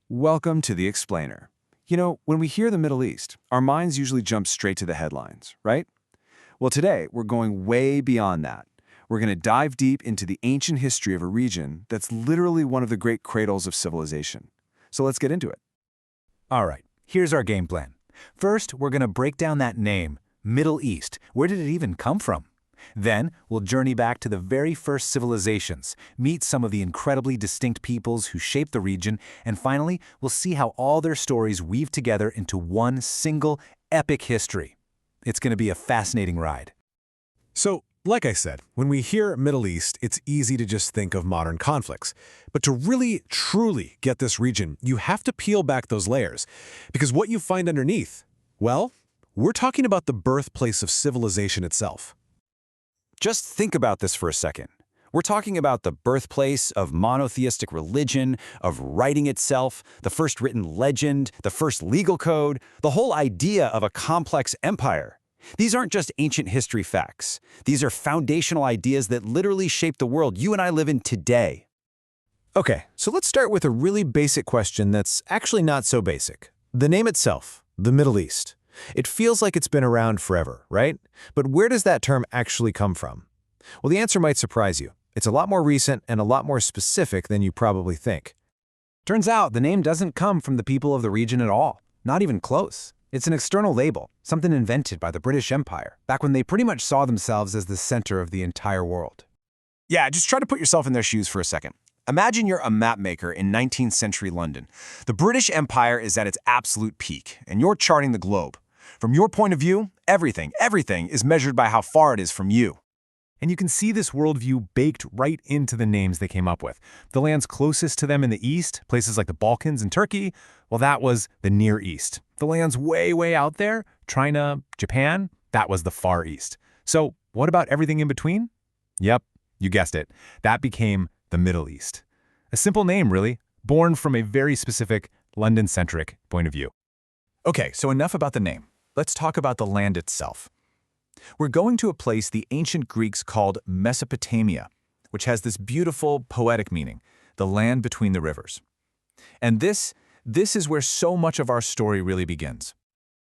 Welcome to The Explainer. You know, when we hear the Middle East, our minds usually jump straight to the headlines, right? Well, today, we're going way beyond that. We're going to dive deep into the ancient history of a region that's literally one of the great cradles of civilization. So let's get into it. All right, here's our game plan. First, we're going to break down that name, Middle East. Where did it even come from? Then, we'll journey back to the very first civilizations, meet some of the incredibly distinct peoples who shaped the region, and finally, we'll see how all their stories weave together into one single, epic history. It's going to be a fascinating ride. So, like I said, when we hear Middle East, it's easy to just think of modern conflicts. But to really, truly get this region, you have to peel back those layers. Because what you find underneath, well, we're talking about the birthplace of civilization itself. Just think about this for a second. We're talking about the birthplace of monotheistic religion, of writing itself, the first written legend, the first legal code, the whole idea of a complex empire. These aren't just ancient history facts. These are foundational ideas that literally shape the world you and I live in today. Okay, so let's start with a really basic question that's actually not so basic. The name itself, the Middle East. It feels like it's been around forever, right? But where does that term actually come from? Well, the answer might surprise you. It's a lot more recent and a lot more specific than you probably think. Turns out the name doesn't come from the people of the region at all, not even close. It's an external label, something invented by the British Empire, back when they pretty much saw themselves as the center of the entire world. Yeah, just try to put yourself in their shoes for a second. Imagine you're a map maker in 19th century London. The British Empire is at its absolute peak, and you're charting the globe. From your point of view, everything is measured by how far it is from you. And you can see this worldview baked right into the names they came up with. The lands closest to them in the east, places like the Balkans and Turkey, well, that was the Near East. The lands way, way out there, China, Japan, that was the Far East. So what about everything in between? Yep, you guessed it. That became the Middle East. A simple name, really, born from a very specific London-centric point of view. Okay, so enough about the name. Let's talk about the land itself. We're going to a place the ancient Greeks called Mesopotamia, which has this beautiful, poetic meaning, the land between the rivers. And this is where so much of our story really begins.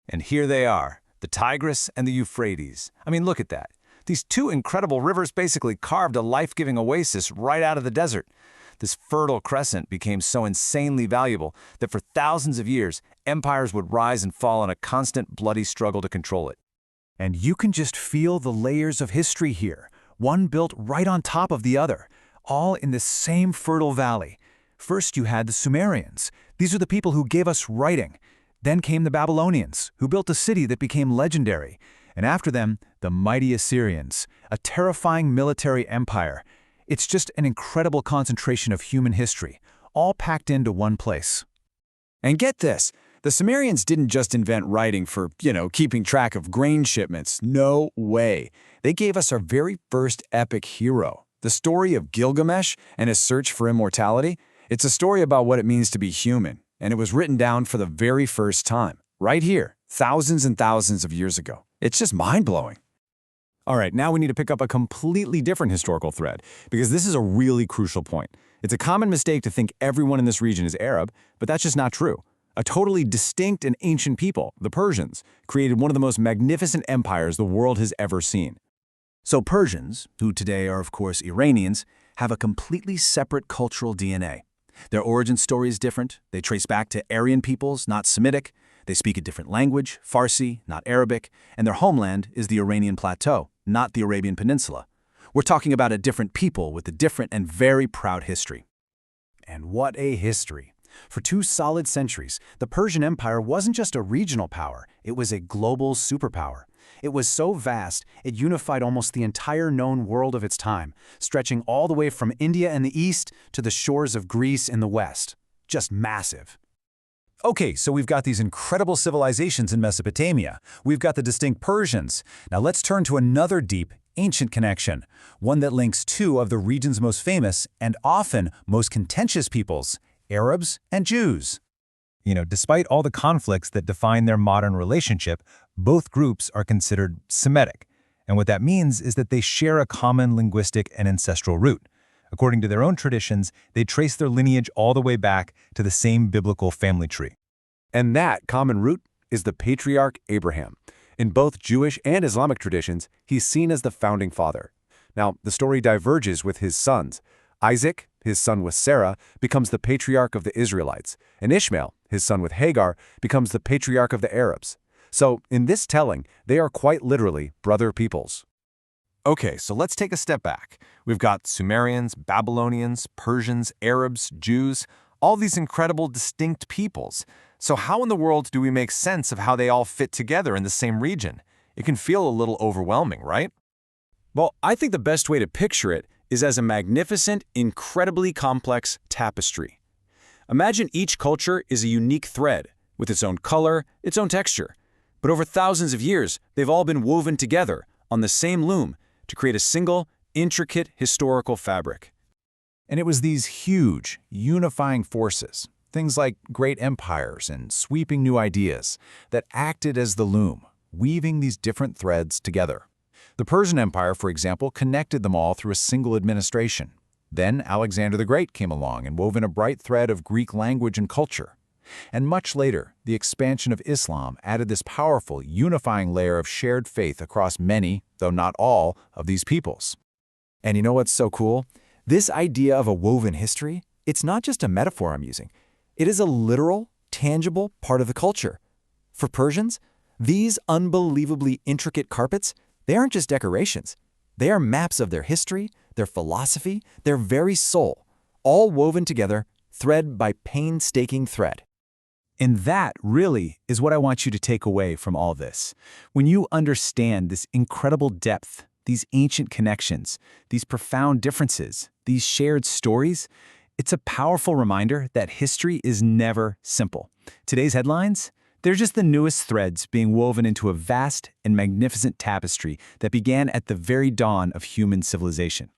And here they are, the Tigris and the Euphrates. I mean, look at that. These two incredible rivers basically carved a life-giving oasis right out of the desert. This fertile crescent became so insanely valuable that for thousands of years, empires would rise and fall in a constant bloody struggle to control it. And you can just feel the layers of history here, one built right on top of the other, all in this same fertile valley. First you had the Sumerians. These are the people who gave us writing. Then came the Babylonians, who built a city that became legendary. And after them, the mighty Assyrians, a terrifying military empire. It's just an incredible concentration of human history, all packed into one place. And get this, the Sumerians didn't just invent writing for, keeping track of grain shipments. No way. They gave us our very first epic hero. The story of Gilgamesh and his search for immortality. It's a story about what it means to be human, and it was written down for the very first time, right here, thousands and thousands of years ago. It's just mind-blowing. All right, now we need to pick up a completely different historical thread, because this is a really crucial point. It's a common mistake to think everyone in this region is Arab, but that's just not true. A totally distinct and ancient people, the Persians, created one of the most magnificent empires the world has ever seen. So Persians, who today are of course Iranians, have a completely separate cultural DNA. Their origin story is different. They trace back to Aryan peoples, not Semitic. They speak a different language, Farsi, not Arabic, and their homeland is the Iranian Plateau, not the Arabian Peninsula. We're talking about a different people with a different and very proud history. And what a history! For 2 solid centuries, the Persian Empire wasn't just a regional power, it was a global superpower. It was so vast, it unified almost the entire known world of its time, stretching all the way from India in the east to the shores of Greece in the west. Just massive. Okay, so we've got these incredible civilizations in Mesopotamia. We've got the distinct Persians. Now let's turn to another deep, ancient connection, one that links 2 of the region's most famous and often most contentious peoples, Arabs and Jews. Despite all the conflicts that define their modern relationship, both groups are considered Semitic. And what that means is that they share a common linguistic and ancestral root. According to their own traditions, they trace their lineage all the way back to the same biblical family tree. And that common root is the patriarch Abraham. In both Jewish and Islamic traditions, he's seen as the founding father. Now, the story diverges with his sons. Isaac, his son with Sarah, becomes the patriarch of the Israelites, and Ishmael, his son with Hagar, becomes the patriarch of the Arabs. So, in this telling, they are quite literally brother peoples. Okay, so let's take a step back. We've got Sumerians, Babylonians, Persians, Arabs, Jews, all these incredible distinct peoples. So how in the world do we make sense of how they all fit together in the same region? It can feel a little overwhelming, right? Well, I think the best way to picture it is as a magnificent, incredibly complex tapestry. Imagine each culture is a unique thread, with its own color, its own texture. But over thousands of years, they've all been woven together on the same loom to create a single, intricate historical fabric. And it was these huge, unifying forces, things like great empires and sweeping new ideas, that acted as the loom, weaving these different threads together. The Persian Empire, for example, connected them all through a single administration. Then Alexander the Great came along and wove in a bright thread of Greek language and culture. And much later, the expansion of Islam added this powerful, unifying layer of shared faith across many, though not all, of these peoples. And you know what's so cool? This idea of a woven history, it's not just a metaphor I'm using. It is a literal, tangible part of the culture. For Persians, these unbelievably intricate carpets, they aren't just decorations. They are maps of their history, their philosophy, their very soul, all woven together, thread by painstaking thread. And that really is what I want you to take away from all this. When you understand this incredible depth, these ancient connections, these profound differences, these shared stories, it's a powerful reminder that history is never simple. Today's headlines? They're just the newest threads being woven into a vast and magnificent tapestry that began at the very dawn of human civilization.